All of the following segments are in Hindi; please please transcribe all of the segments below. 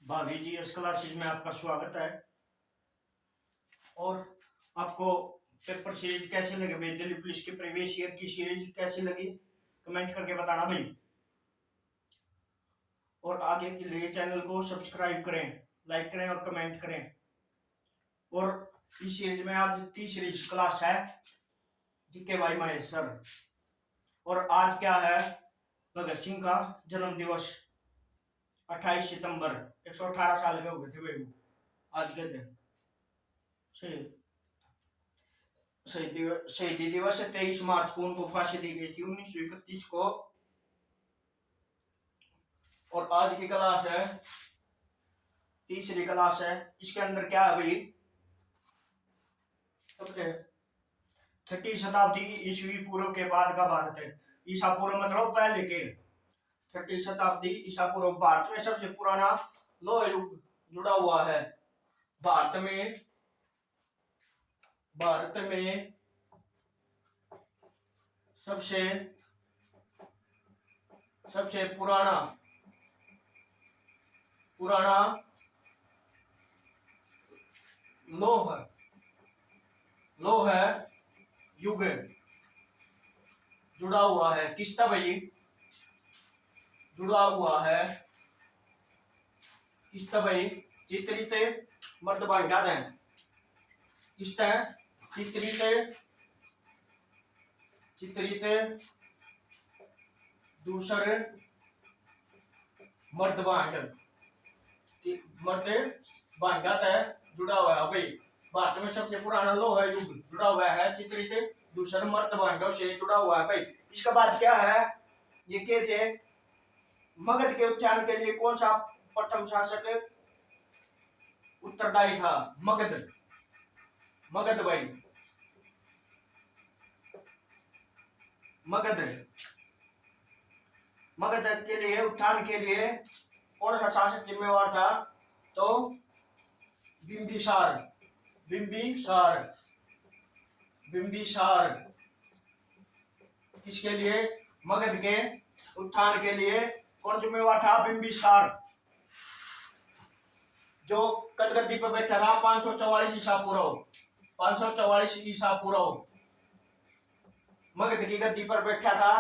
भाभी जी इस क्लासेज में आपका स्वागत है। और आपको पेपर सीरीज कैसे लगे भाई? दिल्ली पुलिस के प्रीवियस ईयर की सीरीज कैसी लगी कमेंट करके बताना भाई। और आगे के लिए चैनल को सब्सक्राइब करें, लाइक करें और कमेंट करें। और इस सीरीज में आज तीसरी क्लास है जीके भाई महेश सर। और आज क्या है? भगत सिंह का जन्म दिवस 28 सितंबर। 118 साल के हो गए थे भाई वो आज के दिन। शहीदी दिवस 23 मार्च को उनको फांसी दी गई थी 1931 को। और आज की क्लास है तीसरी क्लास है। इसके अंदर क्या है भाई? छठी शताब्दी ईस्वी पूर्व के बाद का भारत है। ईसा पूर्व मतलब पहले के। छठी शताब्दी ईसा पूर्व भारत में सबसे पुराना लोह युग जुड़ा हुआ है। भारत में सबसे सबसे पुराना लोह युग जुड़ा हुआ है। किसका भाई जुड़ा हुआ है? किसका भाई? चित्रित मर्दबांडा है। किसका है? चित्रित दूसर मर्दबांड है जुड़ा हुआ है भाई। भारत में सबसे पुराना लोह युग जुड़ा हुआ है चित्रित दूसर मर्दबांडों से जुड़ा हुआ है भाई। इसके बाद क्या है? ये कैसे मगध के उच्चारण के लिए कौन सा प्रथम शासक उत्तरदायी था? मगध भाई। मगध के लिए उत्थान के लिए कौन सा शासक जिम्मेवार था? तो बिंबिसार। किसके लिए? मगध के उत्थान के लिए कौन जिम्मेवार था? बिंबिसार, जो गद्दी पर बैठा था 544 ईसा पूर्व। 544 ईसा पूर्व मगध की गद्दी पर बैठा था।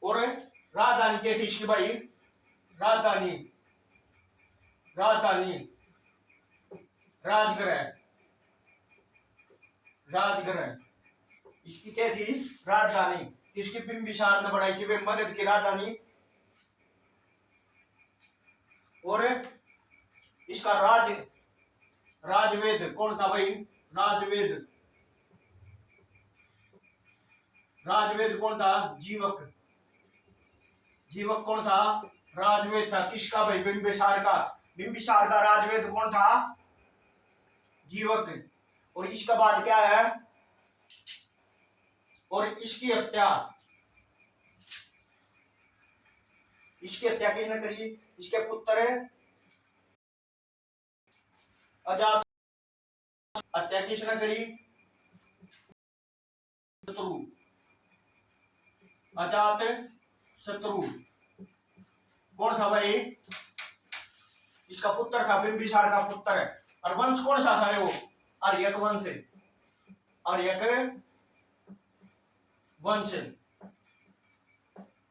और राजधानी क्या थी इसकी भाई? राजधानी राजगृह इसकी क्या थी? राजधानी। इसकी बिंबिसार ने बढ़ाई थी वे मगध की राजधानी। और इसका राजवेद कौन था भाई? राजवेद कौन था? जीवक कौन था? राजवेद था। किसका भाई? बिंबिसार का राजवेद कौन था? जीवक। और इसके बाद क्या है? और इसकी हत्या किसने करी? इसके पुत्र अजात। हत्या किसने करी? अजात शत्रु कौन था भाई? इसका पुत्र था, बिंबिसार का पुत्र है। और वंश कौन सा था? वो आर्यक वंश।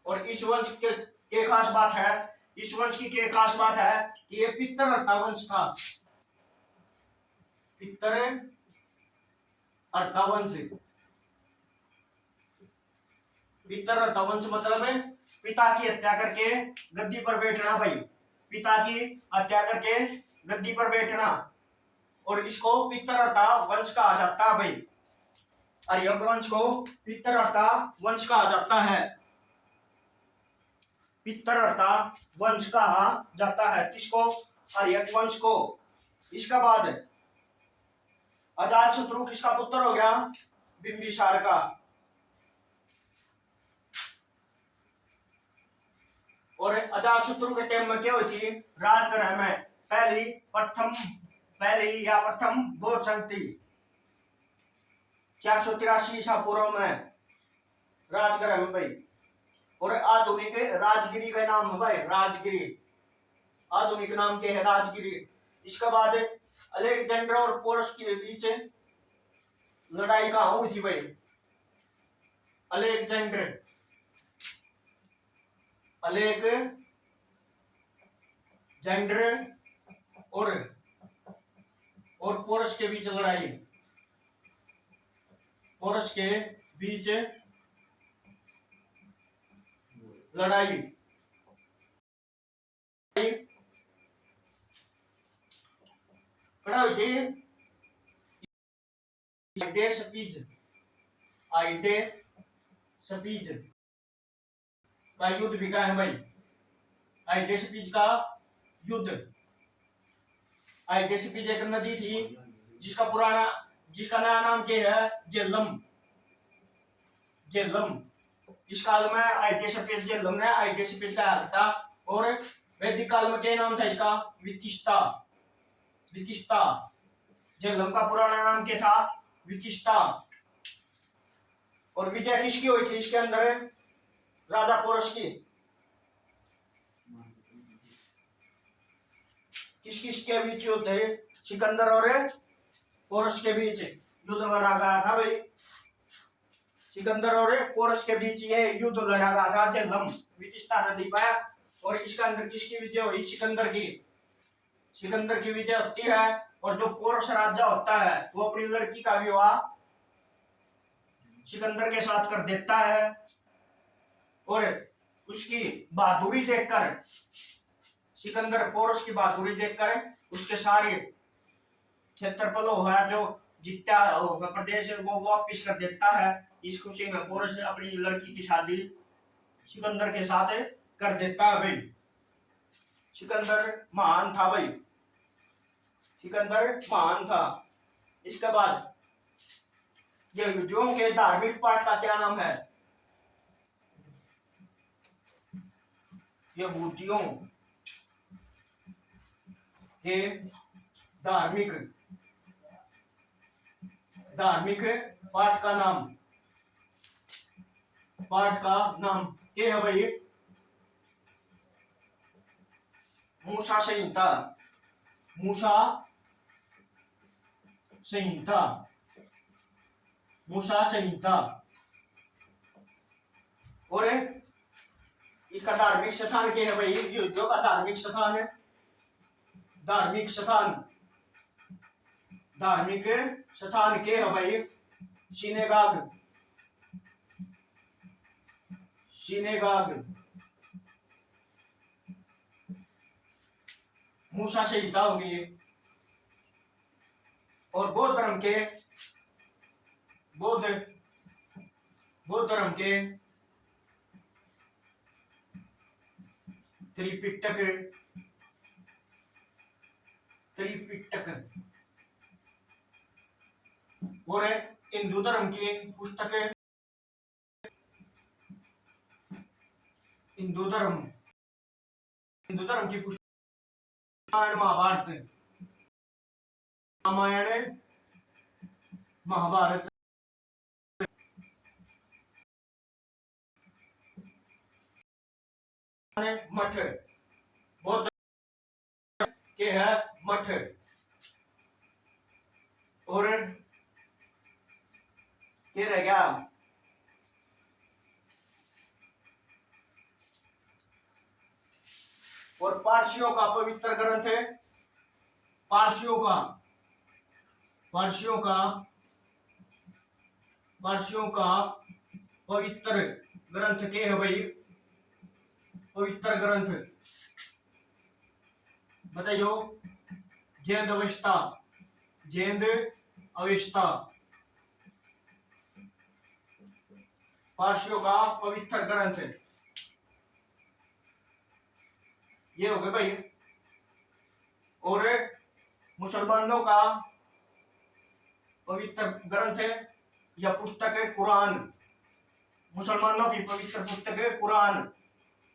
और इस वंश के खास बात है, इस वंश की क्या खास बात है कि ये पितृहर्ता वंश था। पितृहर्ता वंश मतलब है पिता की हत्या करके गद्दी पर बैठना भाई। पिता की हत्या करके गद्दी पर बैठना। और इसको पितृहर्ता वंश कहा जाता है भाई। आर्यक वंश को पितृहर्ता वंश कहा जाता है। पितृहर्ता वंश कहा जाता है किसको? आर्यक वंश को। इसका बाद अजात शत्रु किसका पुत्र हो गया? बिंबिसार का। और अजात शत्रु के टाइम में क्या हुई थी? राजगृह में प्रथम भोज संगति 483 ईसा पूर्व में राजगृह में भाई। और आधुनिक राजगिरी का नाम है भाई, राजगिरी। आधुनिक नाम क्या है? राजगिरी। इसके बाद अलेक्जेंडर और पोरस के बीच लड़ाई कहाँ हुई थी भाई? अलेक्जेंडर और पोरस के बीच लड़ाई, पोरस के बीच लड़ाई कड़ा हुई थी। आइडे सपीज का युद्ध भी कहा है भाई? आइडे सपीज का युद्ध। आइडे सपीज एक नदी थी जिसका नया नाम क्या है? झेलम। झेलम। इस काल में आइडे सपीज झेलम ने आइडे सपीज का हाथ था। और वैदिक काल में क्या नाम था इसका? वितिष्ठा। वितिष्ठा। झेलम का पुराना नाम क्या था? वितिष्ठा। और विजय किसकी हुई थी इसके अंदर? राजा पोरस की। किस किस के बीच युद्ध है? सिकंदर और पोरस के बीच युद्ध लड़ा गया था भाई। सिकंदर और पोरस के बीच ये युद्ध लड़ा गया था झेलम वितिष्ठा नदी पर। और इसके अंदर किसकी विजय हुई? सिकंदर की। सिकंदर की विजय होती है। और जो पोरस राजा होता है वो अपनी लड़की का विवाह सिकंदर के साथ कर देता है। और उसकी बहादुरी देखकर, सिकंदर पोरस की बहादुरी देखकर उसके सारे क्षेत्रफल हुआ जो जीता प्रदेश वो वापिस कर देता है। इस खुशी में पोरस अपनी लड़की की शादी सिकंदर के साथ कर देता है भाई। सिकंदर महान था भाई, सिकंदर महान था। इसके बाद यहूदियों के धार्मिक पाठ का क्या नाम है? यहूदियों के धार्मिक पाठ का नाम क्या है भाई? मूसा संहिता। मूसा संहिता। मूसा संहिता। और इसका धार्मिक स्थान क्या है भाई? यहूदियों का धार्मिक स्थान है, धार्मिक स्थान क्या है भाई? सिनेगाग। सिनेगाग। मूसा संहिता होगी। और बौद्ध धर्म के त्रिपिटक। और हिंदू धर्म की पुस्तक, हिंदू धर्म की पुस्तक महाभारत। रामायण महाभारत। मठ। बौद्ध के है मठ। और क्या रह गया? और पारसियों का पवित्र ग्रंथ है। पारसियों का पवित्र ग्रंथ क्या है भाई? पवित्र ग्रंथ बताइयो। जैन अवस्था। पारसियों का पवित्र ग्रंथ ये हो गए भाई। और मुसलमानों का पवित्र ग्रंथ या पुस्तक है कुरान। मुसलमानों की पवित्र पुस्तक है कुरान।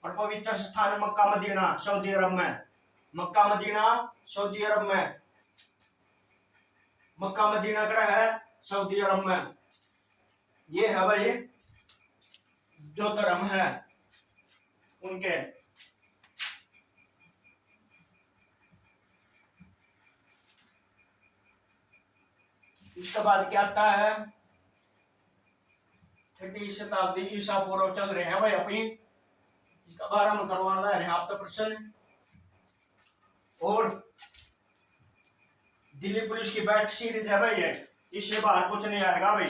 और पवित्र स्थान मक्का मदीना सऊदी अरब में। मक्का मदीना सऊदी अरब में। मक्का मदीना कड़ा है? सऊदी अरब में। ये है भाई जो धर्म है उनके। इसके बाद क्या आता है, 6वीं शताब्दी ईसा पूर्व चल रहे हैं भाई अपनी, इसका बारे में करवाना है आप तो प्रश्न। और दिल्ली पुलिस की बैच सीरीज है भाई, इससे बाहर कुछ नहीं आएगा भाई,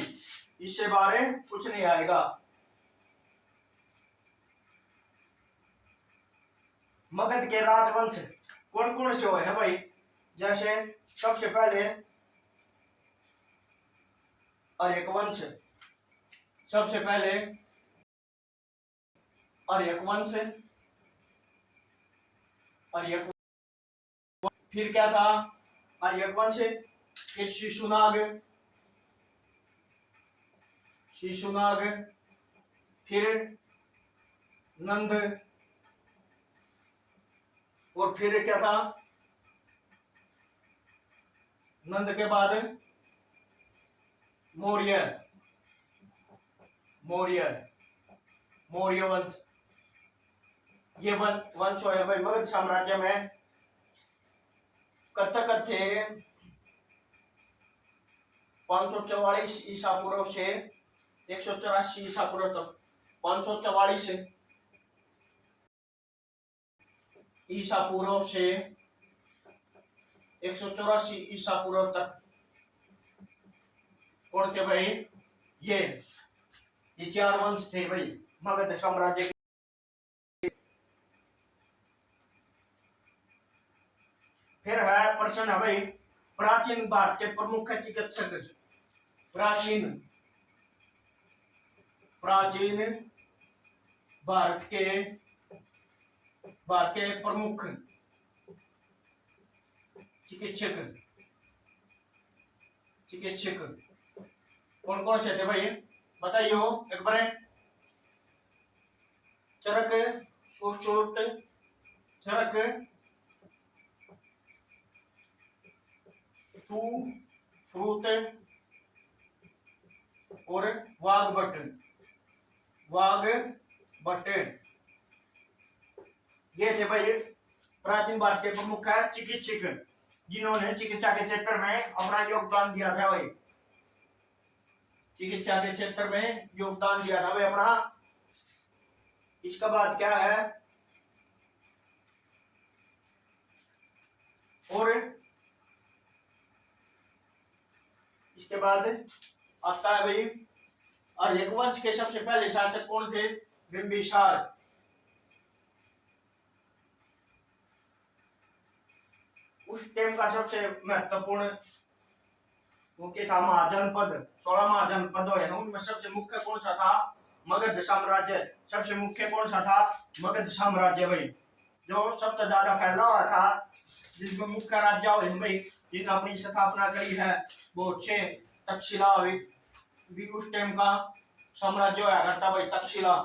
इससे बाहर कुछ नहीं आएगा। मगध के राजवंश कौन कौन से हुए हैं भाई, जैसे सबसे पहले आर्यक वंश, सबसे पहले आर्यक वंश, आर्यक, फिर क्या था आर्यक वंश के शिशुनाग, शिशुनाग, फिर नंद, और फिर क्या था नंद के बाद मौर्य, मौर्य, मौर्य वंश। ये वंश है भाई मगध साम्राज्य में। कच्चा कच्चे 544 ईसा पूर्व से 184 ईसा पूर्व तक, 544 ईसा पूर्व से 184 ईसा पूर्व तक कौन थे भाई, ये 4 वंश थे भाई मगध साम्राज्य के। फिर है प्रश्न है भाई, प्राचीन भारत के प्रमुख चिकित्सक, प्राचीन भारत के प्रमुख चिकित्सक कौन कौन से थे भाई, बताइए हो एक बार। चरक, सुश्रुत, चरक, सुश्रुत और वाग्भट, वाग्भट, ये थे भाई प्राचीन भारत के प्रमुख चिकित्सक, जिन्होंने चिकित्सा के क्षेत्र में अपना योगदान दिया था भाई, चिकित्सा के क्षेत्र में योगदान दिया था भाई अपना। इसके बाद क्या है, और इसके बाद आता है भाई आर्यक वंश के सबसे पहले शासक कौन थे, बिंबिसार। उस टाइम का सबसे महत्वपूर्ण वो क्या था, महाजनपद, 16 महाजनपद हुए हैं, उनमें सबसे मुख्य कौन सा था, मगध साम्राज्य। सबसे मुख्य कौन सा था, मगध साम्राज्य भाई, जो सबसे ज्यादा फैला हुआ था, जिसमें मुख्य राज्य हुए भाई, जिन्होंने अपनी स्थापना करी है वो छे। तक्षशिला भी उस टाइम का साम्राज्य हुआ करता भाई, तक्षशिला।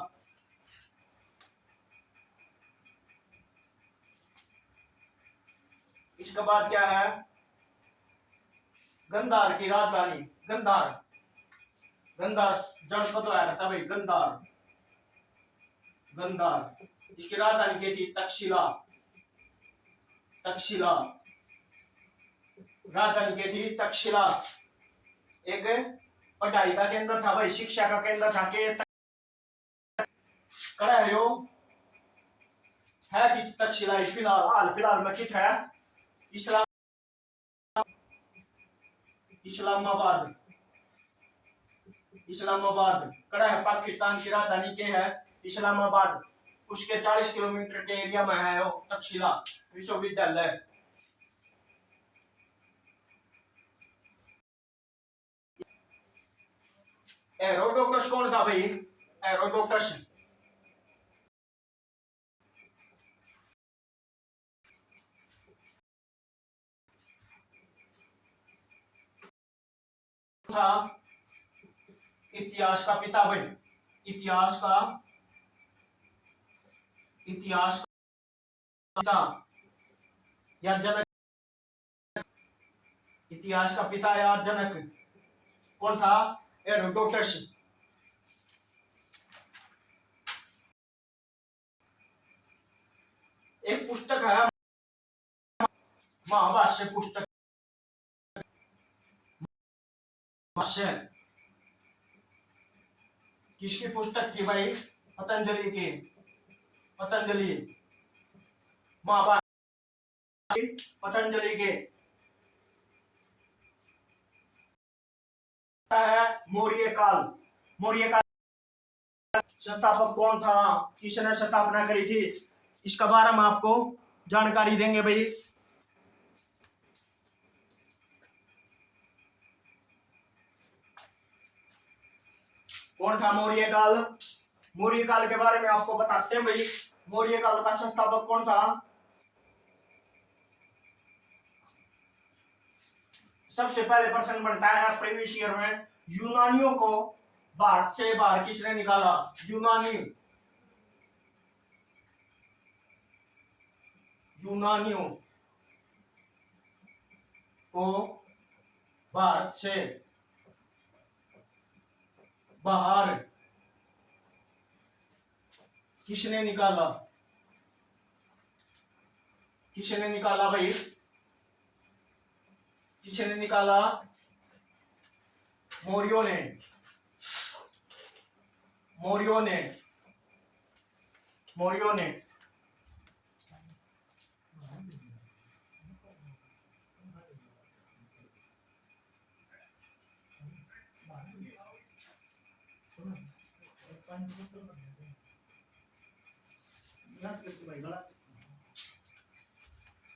इसके बाद क्या है, गंधार की राजधानी, गंधार, गंधार जनपद हुआ करता भाई, गंधार, गंधार। इसकी राजधानी क्या थी, तक्षशिला, तक्षशिला, राजधानी क्या थी, तक्षशिला। एक पढ़ाई का केंद्र था भाई, शिक्षा का केंद्र था कि कड़ा है यो है कि तक्षशिला फिलहाल हाल फिलहाल में कित है, इस्लामाबाद, इस्लामाबाद कड़ा है, पाकिस्तान की राजधानी के है इस्लामाबाद। उसके 40 किलोमीटर के एरिया में है वो तक्षशिला विश्वविद्यालय। हेरोडोटस कौन था भाई, हेरोडोटस था इतिहास का पिता भाई, इतिहास का पिता या जनक, इतिहास का पिता या जनक कौन था, हेरोडोटस। एक पुस्तक है महाभाष्य पुस्तक, भाष्य किसकी पुस्तक थी भाई? पतंजलि की, पतंजलि महाभाष्य पतंजलि के है। मौर्य काल, मौर्य काल संस्थापक कौन था, किसने स्थापना करी थी, इसका बारे में आपको जानकारी देंगे भाई। कौन था मौर्य काल? मौर्य काल के बारे में आपको बताते हैं भाई। मौर्य काल का संस्थापक कौन था? सबसे पहले प्रश्न बनता है प्रीवियस ईयर में, यूनानियों को भारत से बाहर किसने निकाला? यूनानियों को भारत से बाहर किसने निकाला? किसने निकाला भाई? किसने निकाला? मौर्यों ने, मौर्यों ने, मौर्यों ने।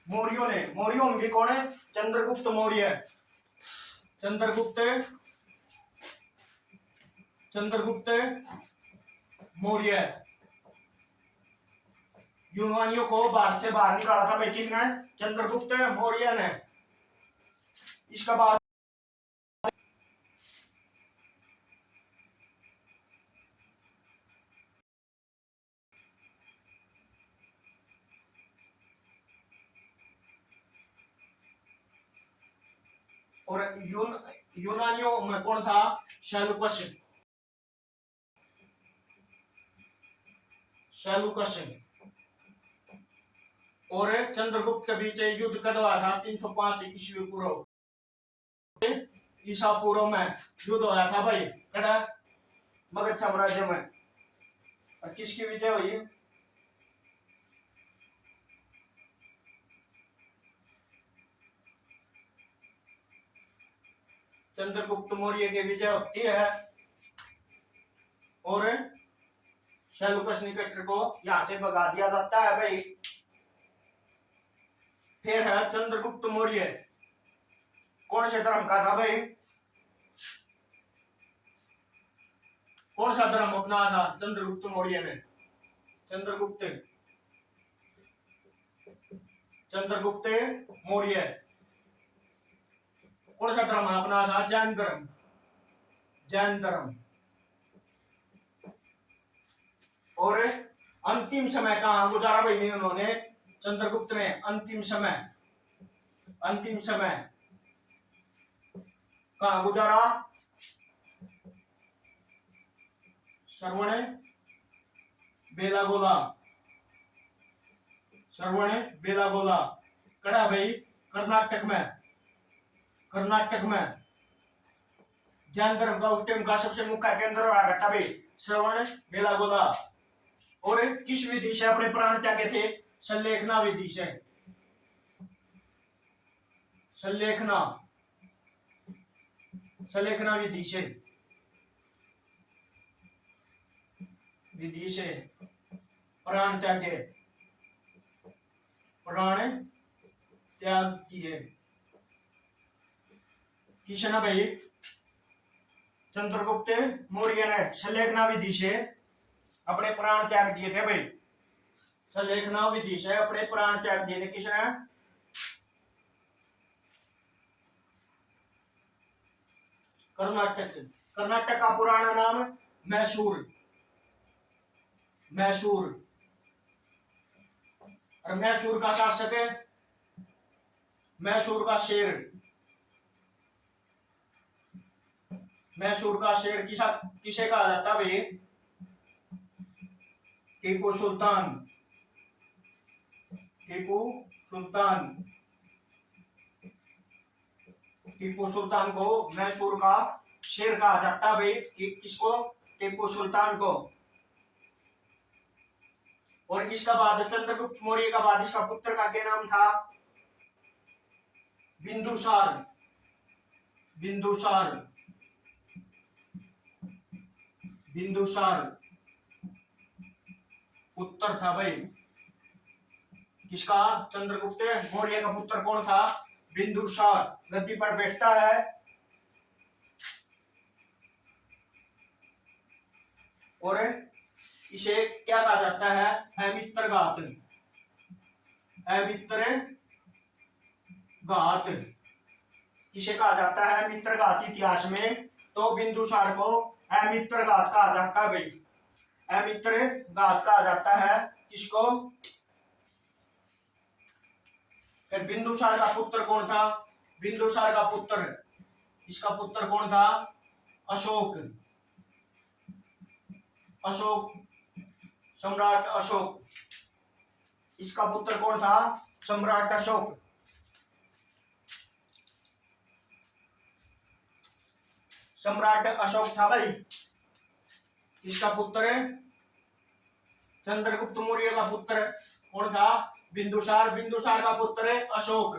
मौर्यों ने, मौर्यों होंगे कौन है? चंद्रगुप्त मौर्य, चंद्रगुप्त, चंद्रगुप्त मौर्य। यूनानियों को भारत से बाहर निकाला था भाई किसने? चंद्रगुप्त मौर्य ने। इसका बाद और यूनानियों में कौन था? Seleucus, Seleucus. और चंद्रगुप्त के बीच युद्ध कब हुआ था? 305 ईस्वी पूर्व, ईसा पूर्व में युद्ध हुआ था भाई, कड़ा मगध साम्राज्य में। और किसकी विजय हुई? चंद्रगुप्त मौर्य की विजय होती है और सेलुकस निकेटर को यहां से भगा दिया जाता है भाई। फिर है चंद्रगुप्त मौर्य, कौन से धर्म का था भाई? कौन सा धर्म अपनाया था चंद्रगुप्त मौर्य ने? चंद्रगुप्त, चंद्रगुप्त मौर्य कौन सा धर्म अपनाया था? जैन धर्म, जैन धर्म। और अंतिम समय कहां गुजारा भाई नहीं उन्होंने? चंद्रगुप्त ने अंतिम समय, अंतिम समय कहां गुजारा? श्रवण बेलागोला, श्रवण बेलागोला, कड़ा भाई कर्नाटक में, कर्नाटक में। जैन धर्म का उस टाइम का सबसे मुख्य केंद्र हुआ करता भाई श्रवण बेलागोला। और किस विधि से अपने प्राण त्यागे थे? संलेखना विधि से, संलेखना, संलेखना विधि से, विधि से प्राण त्यागे, प्राण त्याग किए किसने भाई? चंद्रगुप्त मौर्य ने संलेखना विधि से अपने प्राण त्याग दिए थे भाई। संलेखना विधि से अपने प्राण त्याग दिए थे किसने? कर्नाटक, कर्नाटक का पुराना नाम मैसूर, मैसूर। और मैसूर का शासक है, मैसूर का शेर, मैसूर का शेर किसे कहा जाता भाई? टीपू सुल्तान, टीपू सुल्तान। टीपू सुल्तान को मैसूर का शेर कहा जाता है भाई। किसको? टीपू सुल्तान को। और इसका बाद चंद्रगुप्त मौर्य का बाद इसका पुत्र का क्या नाम था? बिंदुसार। बिंदुसार। बिंदुसार पुत्र था भाई किसका? चंद्रगुप्त मौर्य का पुत्र कौन था? बिंदुसार गद्दी पर बैठता है और इसे क्या कहा जाता है? अमित्रघात। अमित्रघात किसे कहा जाता है? अमित्रघात इतिहास में तो बिंदुसार को अमित्रघात कहा जाता है भाई। अमित्रघात कहा जाता है किसको? फिर बिंदुसार का पुत्र कौन था? बिंदुसार का पुत्र, इसका पुत्र कौन था? अशोक। अशोक, सम्राट अशोक। इसका पुत्र कौन था? सम्राट अशोक। सम्राट अशोक था भाई इसका पुत्र। चंद्रगुप्त मौर्य का पुत्र कौन था? बिंदुसार। बिंदुसार का पुत्र अशोक।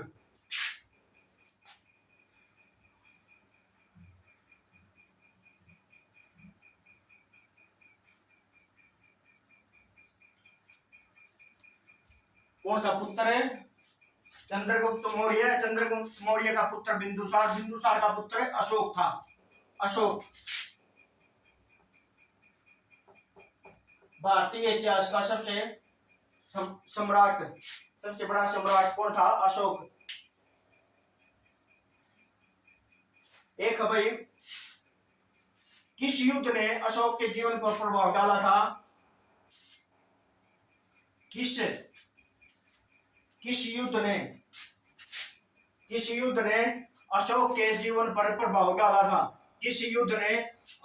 कौन था पुत्र? चंद्रगुप्त मौर्य। चंद्रगुप्त मौर्य का पुत्र बिंदुसार। बिंदुसार का पुत्र अशोक था। अशोक भारतीय इतिहास का सबसे सम्राट, सबसे बड़ा सम्राट कौन था? अशोक। एक भाई किस युद्ध ने अशोक के जीवन पर प्रभाव डाला था? किस युद्ध ने अशोक के जीवन पर प्रभाव डाला था? किस युद्ध ने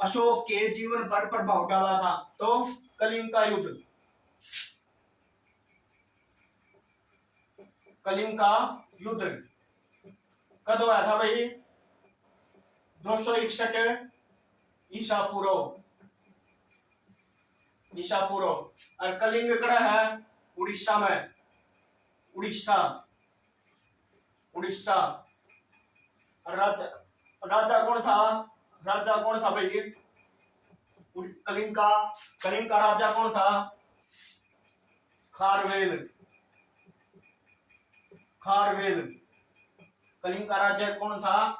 अशोक के जीवन पर प्रभाव डाला था? तो कलिंग का युद्ध। कलिंग का युद्ध कब हुआ था भाई? 261 ईसा पूर्व। ईसा पूर्व। और कलिंग कड़ा है उड़ीसा में। उड़ीसा। उड़ीसा। राजा राजा कौन था? राजा कौन था भाई कलिंग का? कलिंग का राजा कौन था? खारवेल। खारवेल कलिंग का राजा कौन था?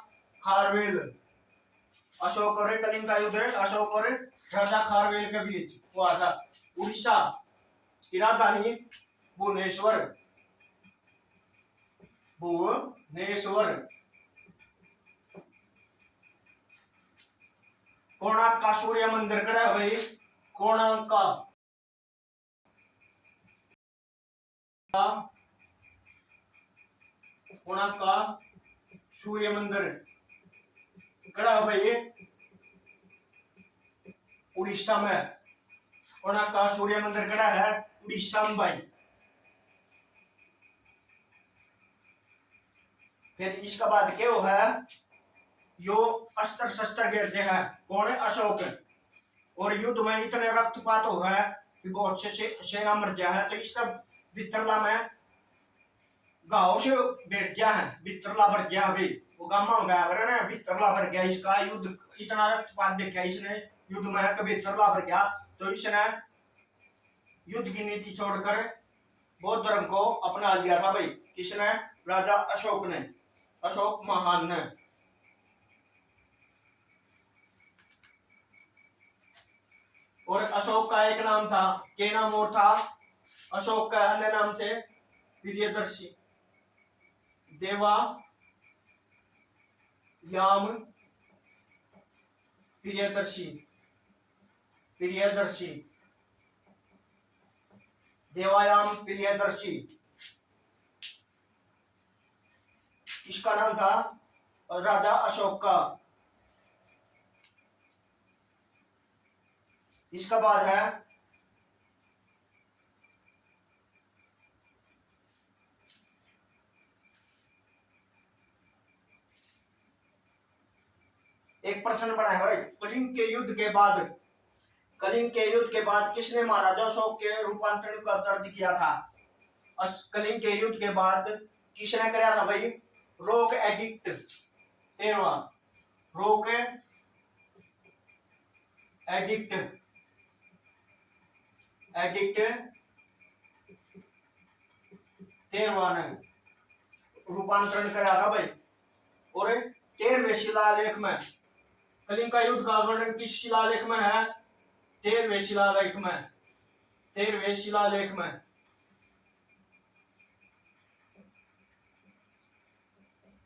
खारवेल। अशोक और कलिंग का युद्ध अशोक और राजा खारवेल के बीच हुआ था। उड़ीसा की राजधानी भुवनेश्वर। भुवनेश्वर। कोणार्क का सूर्य मंदिर कड़ा है भाई? कोणार्क का सूर्य मंदिर कड़ा है भाई उड़ीसा में। कोणार्क का सूर्य मंदिर कड़ा है उड़ीसा में भाई। फिर इसका बाद क्या हुआ है? यो अस्त्र शस्त्र गिरते हैं कौन है? अशोक। और युद्ध में इतने रक्तपात हुआ है कि बहुत से सेना मर गया है। तो इसका बित्रला में गांव से बैठ गया है। बित्रला भर गया अभी वो गामा में गया अगर ना बित्रला भर गया। इसका युद्ध इतना रक्तपात देखा इसने युद्ध में तो बित्रला भर गया। तो इसने युद्ध की नीति छोड़कर बौद्ध धर्म को अपना लिया था भाई। किसने? राजा अशोक ने। अशोक महान ने। और अशोक का एक नाम था, क्या नाम और था? अशोक का अन्य नाम से प्रियदर्शी, देवा याम प्रियदर्शी। प्रियदर्शी देवायाम प्रियदर्शी इसका नाम था राजा अशोक का। इसका बाद है एक प्रश्न बना है भाई, कलिंग के युद्ध के बाद किसने महाराजा अशोक के रूपांतरण का दर्ज किया था? कलिंग के युद्ध के बाद किसने कराया था भाई? रोक एडिक्ट 13वां, रोक एडिक्ट एडिक्ट 13वां ने रूपांतरण कराया था भाई। और 13वें शिलालेख में कलिंग का युद्ध का वर्णन किस शिलालेख में है? 13वें शिलालेख में, 13वें शिलालेख में,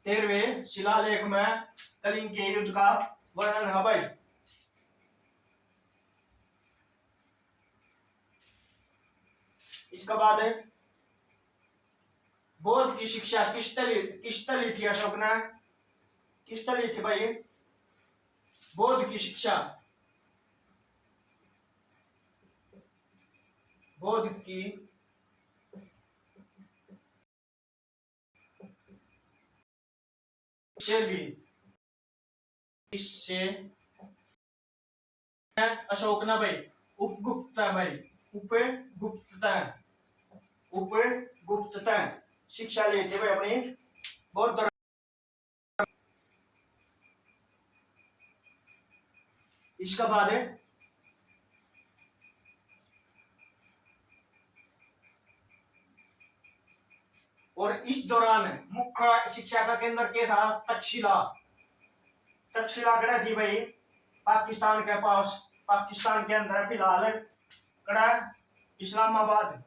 13वें शिलालेख में कलिंग के युद्ध का वर्णन है भाई। इसके बाद बौद्ध की शिक्षा किस तली थी अशोक ने? किस तली थी भाई बौद्ध की शिक्षा? बौद्ध की शैली इससे अशोक ना भाई उपगुप्तता भाई, उपगुप्तता शिक्षा लेते भाई अपनी बौद्ध धर्म। इसका बाद है और इस दौरान मुख्य शिक्षा का केंद्र क्या था? तक्षशिला। तक्षशिला कड़ा थी भाई पाकिस्तान के पास, पाकिस्तान के अंदर फिलहाल कड़ा इस्लामाबाद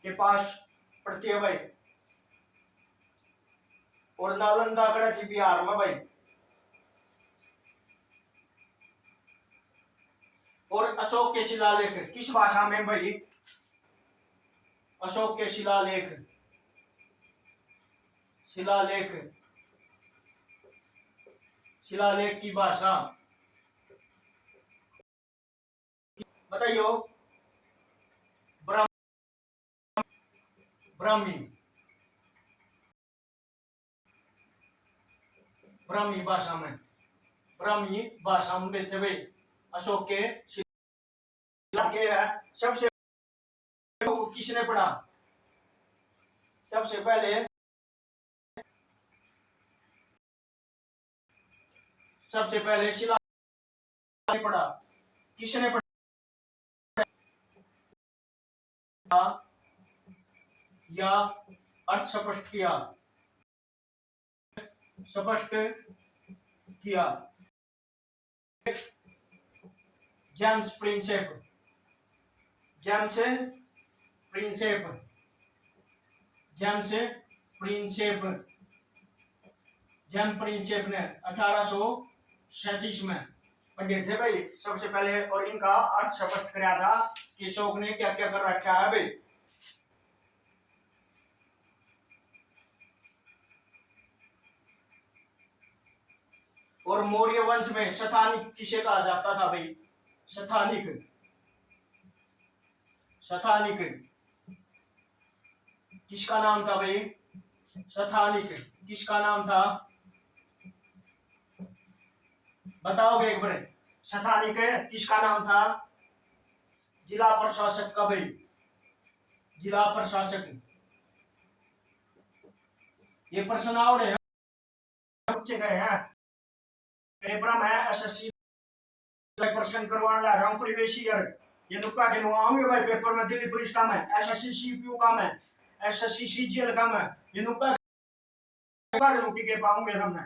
के पास पड़ती है भाई। और नालंदा कड़ा थी बिहार में भाई। और अशोक के शिलालेख किस भाषा में भाई? अशोक के शिलालेख शिलालेख की भाषा बताइयो। ब्राह्मी, ब्राह्मी भाषा में, ब्राह्मी भाषा में बेहते भाई अशोक के शिलालेख है। सबसे किसने पढ़ा? सबसे पहले शिलालेख पढ़ा किसने पढ़ा या अर्थ स्पष्ट किया? जेम्स प्रिंसेप, जेम्स प्रिंसेप ने 1837 में पंडित थे भाई सबसे पहले। और इनका अर्थ स्पष्ट कराया था कि अशोक ने क्या क्या कर रखा है भाई। और मौर्य वंश में शतानिक किसे कहा जाता था भाई? शतानिक किसका नाम था भाई? शतानिक किसका नाम था? बताओगे एक बार? शतानिक किसका नाम था? जिला प्रशासक का भाई, जिला प्रशासक। ये प्रश्न और है गए हैं पेपर में एसएससी प्रश्न करवाने ला रहा हूं प्रीवियस ईयर। ये नुक्का के होंगे भाई पेपर में। दिल्ली पुलिस का में, एसएससी सीपीयू का में, एसएससी सीजीएल का में, ये नुक्का के पाऊंगे हमने।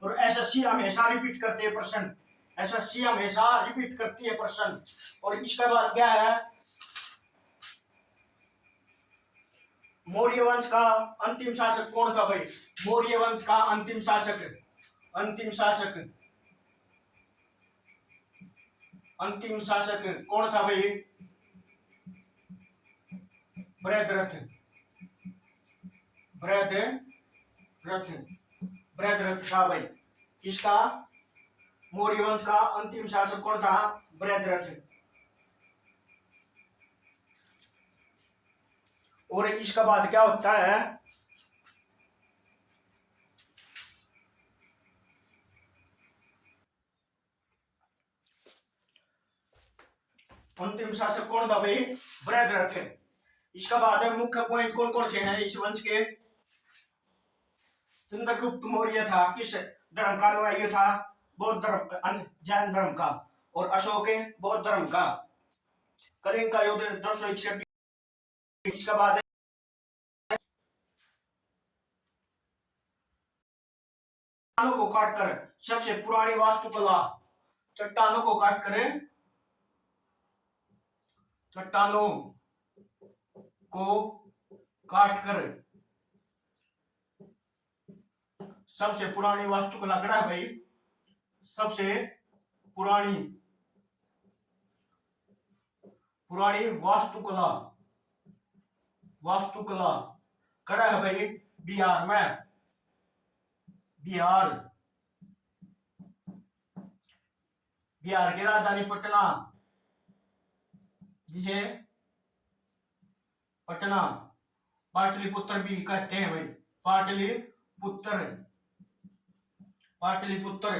और एसएससी हमेशा रिपीट करती है प्रश्न, एसएससी हमेशा रिपीट करती है प्रश्न। और इसके बाद क्या है? मौर्य वंश का अंतिम शासक कौन था भाई? मौर्य वंश का अंतिम शासक कौन था भाई? बृहद्रथ था भाई। किसका? मौर्य वंश का अंतिम शासक कौन था? बृहद्रथ। और इसका बाद क्या होता है? अंतिम शासक कौन था भाई? बृहद्रथ थे। इसका बाद में मुख्य पॉइंट कौन कौन से हैं इस वंश के? चंद्रगुप्त मौर्य था, किस धर्म का अनुयायी था? बौद्ध धर्म, जैन धर्म का। और अशोक बौद्ध धर्म का। कलिंग का युद्ध 261। इसका बाद चट्टानों को काटकर सबसे पुरानी वास्तुकला, चट्टानों को काटकर, चट्टानों को काटकर सबसे पुरानी वास्तुकला कड़ा है भाई? सबसे पुरानी पुरानी वास्तुकला, वास्तुकला कड़ा है भाई बिहार में। बिहार, बिहार की राजधानी पटना, जिसे पटना पाटलिपुत्र भी कहते हैं भाई। पाटलिपुत्र, पाटलिपुत्र।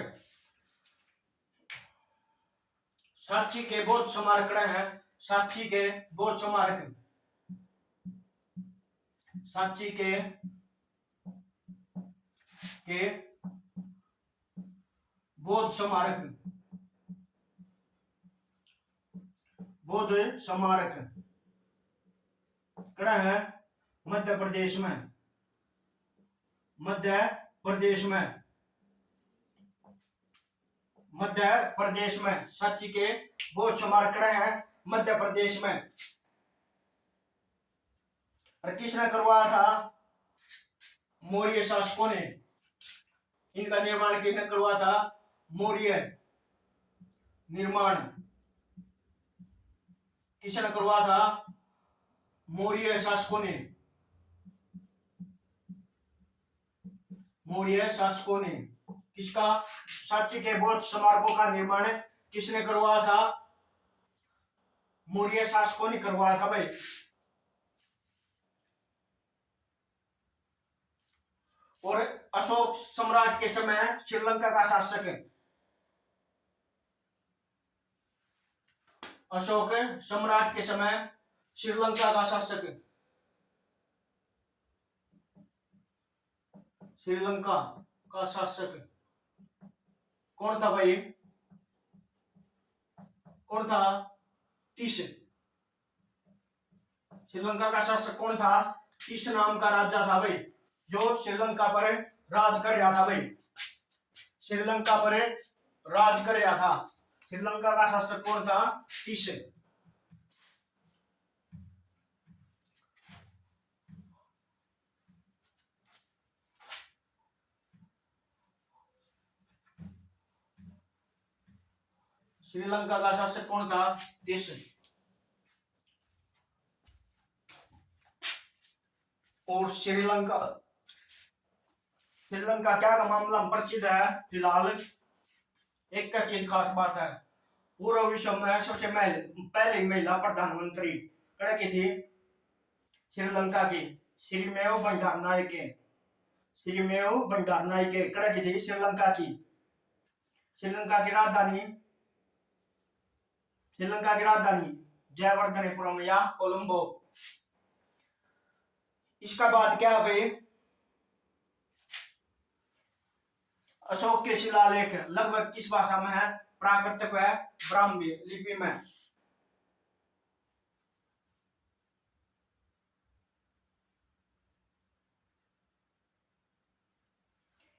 साक्षी के बौद्ध स्मारक है। साक्षी के बौद्ध स्मारक, साक्षी के बौद्ध स्मारक, बौद्ध स्मारक कड़ा है मध्य प्रदेश में। मध्य प्रदेश में, मध्य प्रदेश में साक्षी के बौद्ध स्मारक कड़ा है मध्य प्रदेश में। और किसने करवाया था? मौर्य शासकों ने। इनका निर्माण किसने करवाया था? मौर्य निर्माण किसने करवाया था? मौर्य शासकों ने। मौर्य शासकों ने। किसका? साक्षी के बौद्ध स्मारकों का निर्माण किसने करवाया था? मौर्य शासकों ने करवाया था भाई। और अशोक सम्राट के समय श्रीलंका का शासक है। अशोक सम्राट के समय श्रीलंका का शासक, श्रीलंका का शासक कौन था भाई? कौन था? तीस। श्रीलंका का शासक कौन था? तीस नाम का राजा था भाई, जो श्रीलंका पर राज कर रहा था भाई। श्रीलंका पर राज कर रहा था। श्रीलंका का शासक कौन था? तीस। श्रीलंका का शासक कौन था? तीस। और श्रीलंका, श्रीलंका क्या का मामला प्रसिद्ध है फिलहाल। एक का चीज खास बात है, पूरे विश्व में सबसे पहली महिला प्रधानमंत्री कड़े की थी? श्रीलंका की श्रीमेव भंडारनायके। श्रीमेव भंडारनायके कड़े की थी? श्रीलंका की। श्रीलंका की राजधानी, श्रीलंका की राजधानी जयवर्धनेपुरम या कोलंबो। इसका बाद क्या है भाई? अशोक के शिलालेख लगभग किस भाषा में है? प्राकृत व ब्राह्मी लिपि में।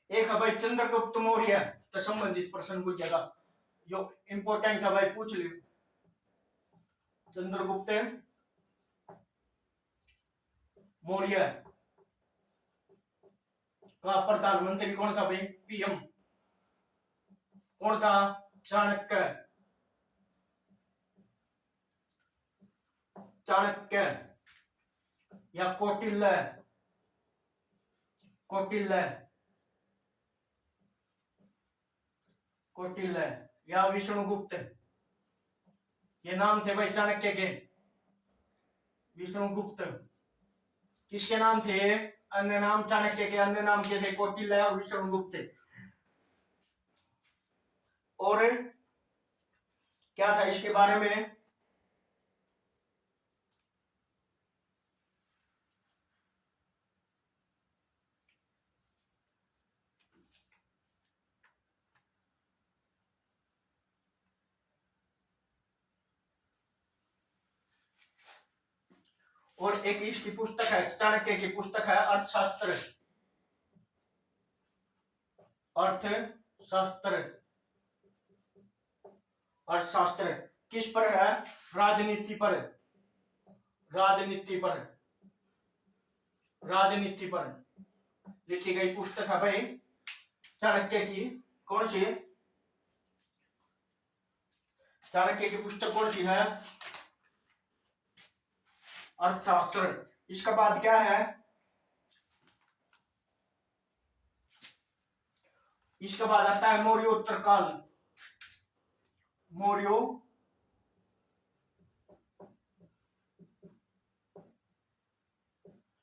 एक है भाई चंद्रगुप्त मौर्य तो संबंधित प्रश्न पूछेगा, जो इंपोर्टेंट है भाई पूछ लियो। चंद्रगुप्त मौर्य का प्रधानमंत्री कौन था भाई? पीएम कौन था? चाणक्य। चाणक्य या कौटिल्य, कौटिल्य, कौटिल्य या विष्णुगुप्त, ये नाम थे भाई चाणक्य के। विष्णुगुप्त किसके नाम थे? अन्य नाम चाणक्य के अन्य नाम के थे कौटिल्य और विष्णुगुप्त। और क्या था इसके बारे में? और एक इसकी पुस्तक है, चाणक्य की पुस्तक है अर्थशास्त्र। अर्थशास्त्र, अर्थशास्त्र किस पर है? राजनीति पर, राजनीति पर, राजनीति पर लिखी गई पुस्तक है भाई चाणक्य की। कौन सी? चाणक्य की पुस्तक कौन सी है? अर्थशास्त्र। इसका बाद क्या है? इसके बाद आता है मौर्योत्तर काल।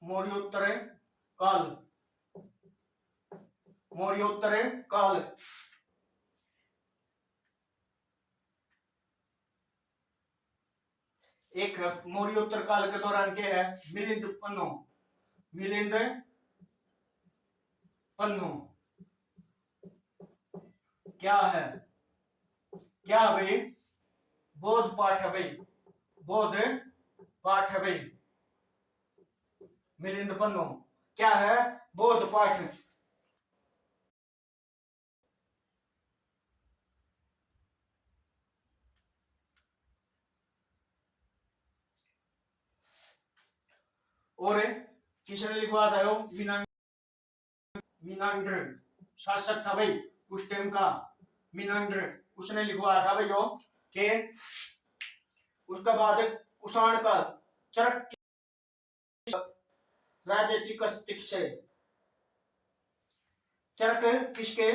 मौर्योत्तर काल, मौर्योत्तर काल। एक मौर्योत्तर काल के दौरान क्या है? मिलिंद पन्नु, मिलिंद पन्नु क्या है? क्या भाई? बौद्ध पाठ है भाई, बौद्ध पाठ है भाई। मिलिंद पन्नु क्या है? बौद्ध पाठ। और किसने लिखवा था? मीनांडर शासक था भाई उस टाइम का, मीनांडर, उसने लिखवाया था भाई यो के। उसका बाद कुषाण का चरक राज्य चिकित्सक से। चरक किसके?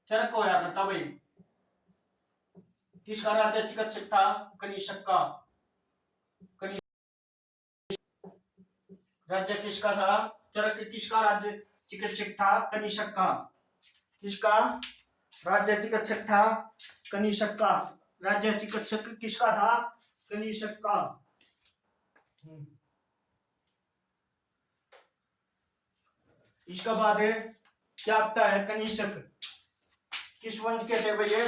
चरक को होया करता भाई। किसका राज्य चिकित्सक था? कनिष्क का। राज्य किसका था? चरक किसका राज्य चिकित्सक था? कनिष्क का। किसका राज्य चिकित्सक था? कनिष्क का। राज्य चिकित्सक किसका था? कनिष्क का। इसका बाद क्या आता है? कनिष्क किस वंश के थे भैया?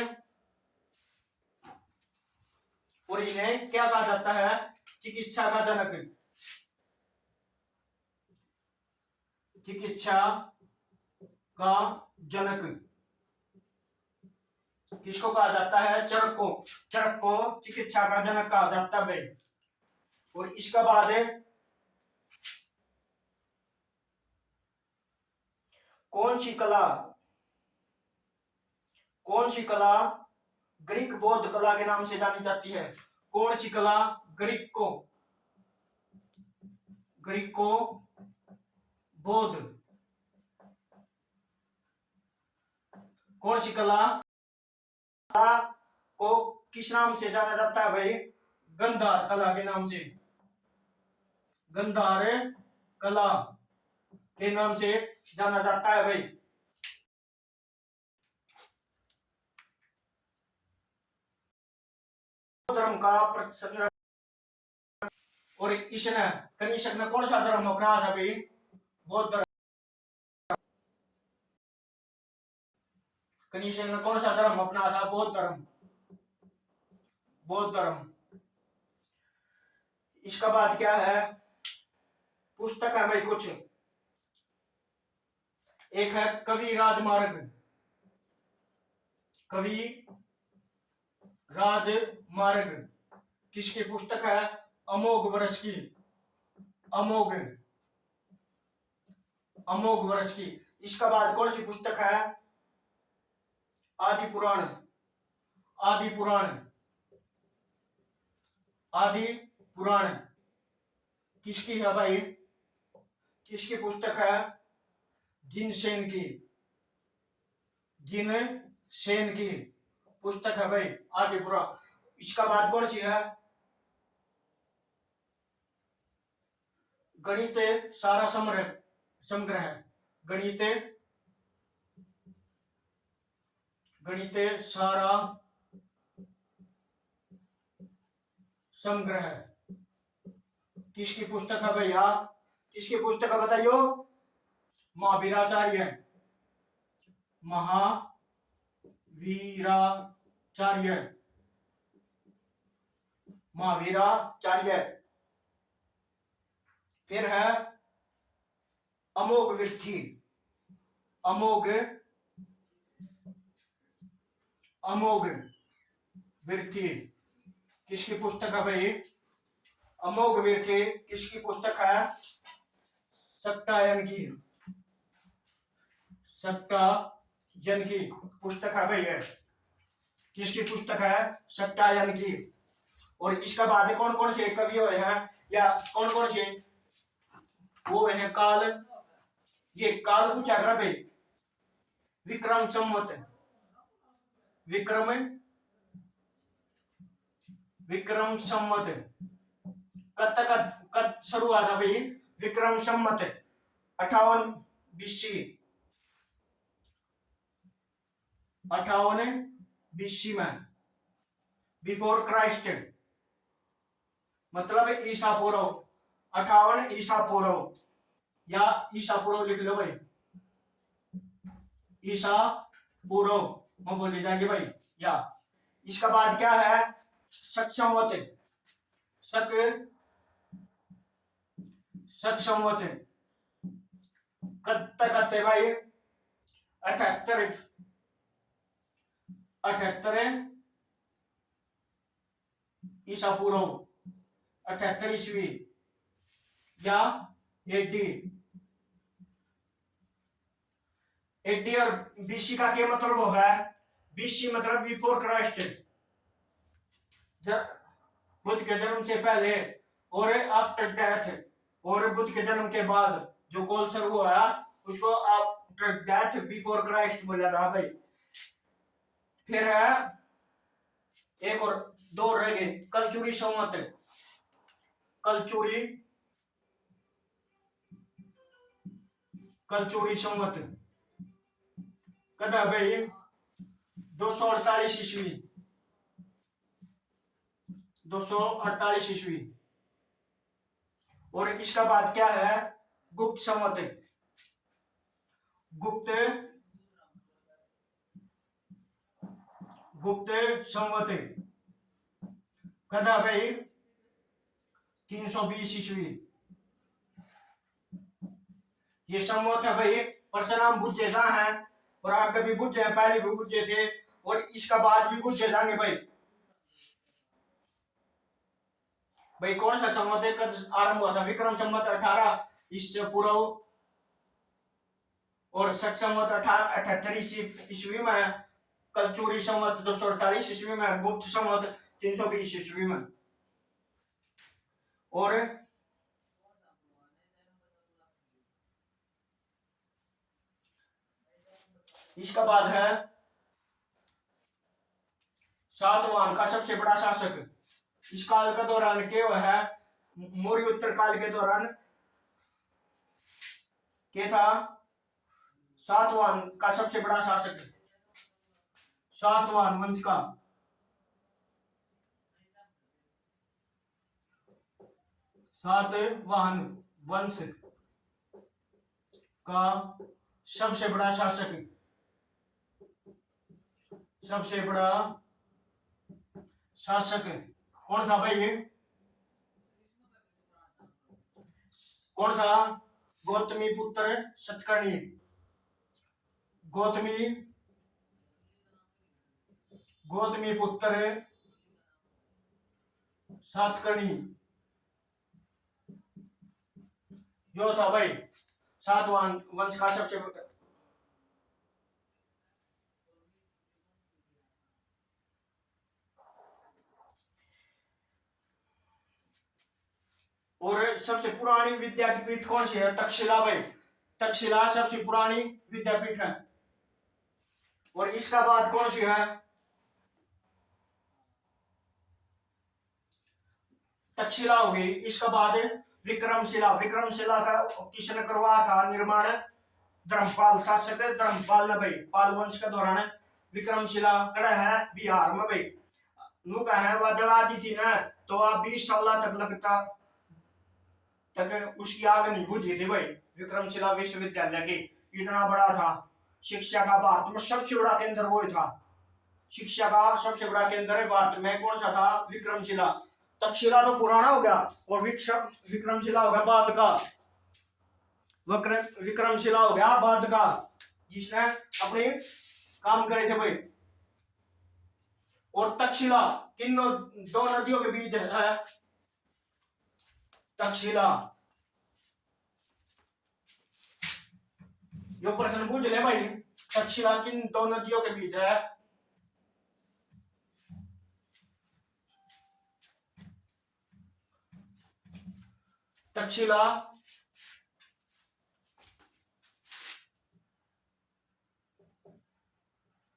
और इन्हें क्या कहा जाता है? चिकित्सा का जनक। चिकित्सा का जनक किसको कहा जाता है? चरक को। चरक को चिकित्सा का जनक कहा जाता है। और इसका बाद कौन सी कला, कौन सी कला ग्रीक बौद्ध कला के नाम से जानी जाती है? कौन सी कला ग्रीक को, ग्रीक को बौद्ध, कौन सी कला को किस नाम से जाना जाता है भाई? गंधार कला के नाम से, गंधार कला के नाम से जाना जाता है भाई। धर्म का प्रचलन। और इसने कनिष्क ने कौन सा धर्म अपनाया था भाई? बौद्ध धर्म। कनिष्क ने कौन सा धर्म अपनाया था? बौद्ध धर्म, बौद्ध धर्म। इसका बाद क्या है? पुस्तक है भाई कुछ। एक है कवि राजमार्ग, कवि राजमार्ग किसकी पुस्तक है? अमोघ वर्ष की, अमोघ, अमोघ वर्ष की। इसका बाद कौन सी पुस्तक है? आदि पुराण, आदि पुराण, आदि पुराण किसकी है भाई? किसकी पुस्तक है? जिनसेन की, जिनसेन की पुस्तक है भाई आदि पुराण। इसका बाद कौन सी है? गणित सारा संग्रह, संग्रह, गणित, गणित सारा संग्रह किसकी पुस्तक है भैया? किसकी पुस्तक है बताइयो? महावीराचार्य, महावीराचार्य, महावीराचार्य फिर है अमोघ वृद्धि। अमोघ अमोघ वृद्धि किसकी पुस्तक है भाई? अमोघ वृद्धि किसकी पुस्तक है? सत्तायन की। सत्तायन की पुस्तक है भाई है। किसकी पुस्तक है? सत्तायन की। और इसका बाद कौन कौन से कवि हुए हैं या कौन कौन से वो है? काल, ये काल पूछा कर भाई। विक्रम संवत, विक्रम विक्रम संवत कब तक कब शुरू हुआ था भाई? विक्रम संवत 58 बीसी। 58 बीसी में, बिफोर क्राइस्ट, मतलब ईसा पूर्व। 58 ईसा पूर्व या ईसा पूर्व लिख लो भाई। ईसा पूर्व वो बोली जाएगी भाई या। इसका बाद क्या है? शक संवत। शक संवत कब तक आते भाई? 78 ईसा पूर्व, 78 ईस्वी या 80। 80 और बीसी का क्या मतलब होगा? बीसी मतलब बिफोर क्राइस्ट, बुद्ध के जन्म से पहले, और आफ्टर डेथ, और बुद्ध के जन्म के बाद जो कॉल शुरू हुआ उसको आफ्टर डेथ बिफोर क्राइस्ट बोला था भाई। फिर है एक और दो रह गए। कलचुरी संवत। कलचुरी कलचुरी संवत कदा भाई? 248 ईस्वी। 248 ईस्वी। और इसका बाद क्या है? गुप्त संवत। गुप्त गुप्त संवत कदा भाई? 320 ईस्वी। ये संवत है भाई। परशुराम बुझे जा है और आगे भी बुझे हैं, पहले भी बुझे थे और इसका बाद भी बुझे जाएंगे भाई। भाई कौन सा संवत है कब आरंभ हुआ था? विक्रम संवत 18 इससे पूर्व, और शक संवत 78 ईस्वी में, कलचुरी संवत 248 ईस्वी में, गुप्त संवत 320 ईस्वी में। और इसका बाद है सातवाहन का सबसे बड़ा शासक। इस काल के दौरान क्या है? मौर्य उत्तर काल के दौरान क्या था? सातवाहन का सबसे बड़ा शासक, सातवाहन वंश का सातवाहन वंश का सबसे बड़ा शासक, सबसे बड़ा शासक कौन था भाई? कौन था? गौतमी पुत्र सतकर्णी। गौतमी गौतमी पुत्र सातकर्णी जो था भाई सातवाहन वंश का सबसे बड़ा। और सबसे पुरानी विद्या की पीठ कौन सी है? तक्षशिला भाई। तक्षशिला सबसे पुरानी विद्यापीठ है। और इसका बाद कौन सी है? तक्षशिला हो गई। इसका बाद विक्रमशिला। विक्रमशिला का किसने करवाया था निर्माण? धर्मपाल शासक धर्मपाल ने भाई। पाल वंश के दौरान विक्रमशिला कड़ा है बिहार में भाई। नु का है वह जला दी थी ना, तो आप 20 साल तक लगता तक उसकी आग नहीं बुझी थी भाई। विक्रमशिला विश्वविद्यालय की इतना बड़ा था। शिक्षा का भारत में सबसे बड़ा केंद्र वो था। शिक्षा का सबसे बड़ा केंद्र है भारत में कौन सा था? विक्रमशिला। तक्षशिला तो पुराना हो गया और विक्रमशिला हो गया बाद का। विक्रमशिला हो गया बाद का, जिसने अपने काम करे थे भाई। और तक्षशिला किन दो नदियों के बीच है? तक्षशिला, यो प्रश्न पूछ ले भाई, तक्षशिला किन दो नदियों के बीच है? तक्षशिला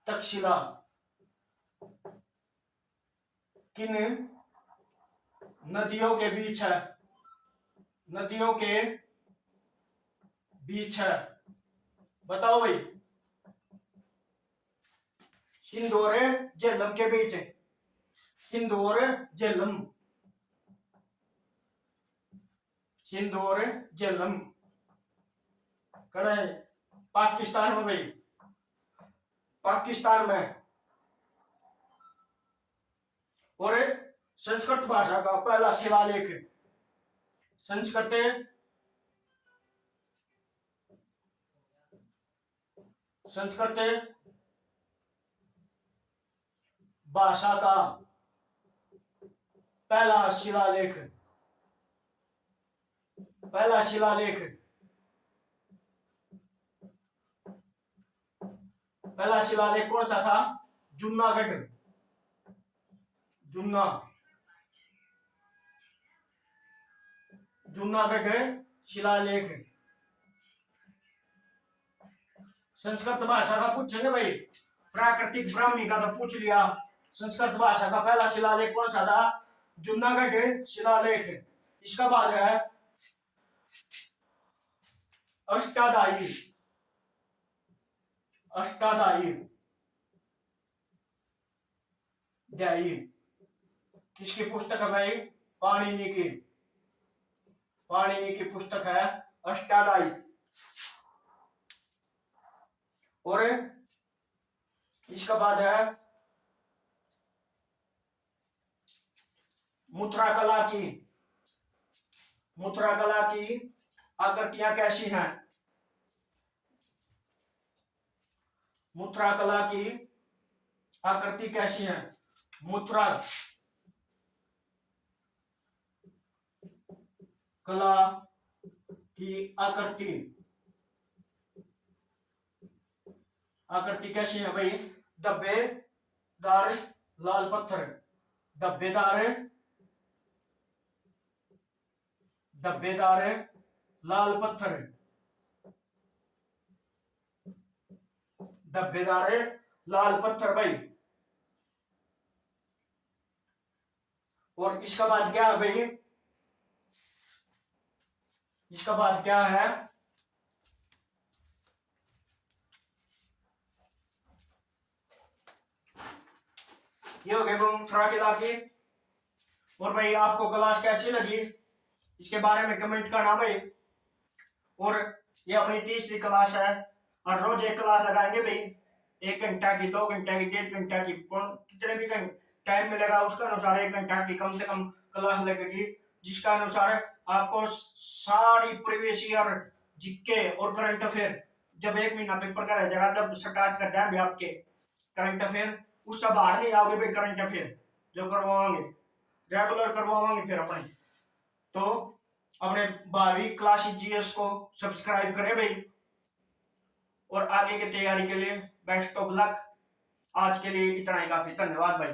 तक्षशिला किन नदियों के बीच है? नदियों के बीच है, बताओ भाई। सिंधु और झेलम के बीच है, सिंधु और झेलम, सिंधु और झेलम कड़ा है पाकिस्तान में भाई, पाकिस्तान में। और संस्कृत भाषा का पहला शिलालेख, संस्कृत भाषा का पहला शिलालेख, पहला शिलालेख, पहला शिलालेख कौन सा था? जूनागढ़, जूनागढ़ शिलालेख। संस्कृत भाषा का पूछेंगे भाई, प्राकृतिक ब्राह्मी का तो पूछ लिया। संस्कृत भाषा का पहला शिलालेख कौन सा था? जूनागढ़ शिलालेख। इसका बाद है अष्टाध्यायी, अष्टाध्यायी ध्यायी किसकी पुस्तक है भाई? पाणिनि की, पाणिनि की पुस्तक है अष्टाध्यायी। और इसका बाद है मुद्रा कला की, मुद्रा कला की आकृतियां कैसी हैं? मुद्रा कला की आकृति कैसी है? मुद्रा कला की आकृति, आकृति कैसी है भाई? धब्बेदार लाल पत्थर, धब्बेदार, धब्बेदार लाल पत्थर, धब्बेदार लाल पत्थर भाई। और इसका बाद क्या है भाई? इसका बाद क्या है? ये हो गए मुद्रा कला के। और भाई आपको क्लास कैसी लगी इसके बारे में कमेंट करना भाई। और ये अपनी तीसरी क्लास है और रोज एक क्लास लगाएंगे भाई, 1 घंटा की, 2 घंटा की, 1.5 घंटा की, कितने भी टाइम मिलेगा उसका अनुसार 1 घंटा की कम से कम क्लास लगेगी, जिसका अनुसार आपको सारी प्रीवियस ईयर जीके और करंट अफेयर, जब 1 महीना पेपर का रह जाएगा तब स्टार्ट कर जाएंगे आपके करंट अफेयर, उससे बाहर नहीं आओगे भाई। करंट अफेयर जो करवाएंगे रेगुलर करवाएंगे फिर अपने। तो अपने 12वीं क्लास जीएस को सब्सक्राइब करें भाई, और आगे की तैयारी के लिए बेस्ट ऑफ लक। आज के लिए इतना ही काफी, धन्यवाद भाई।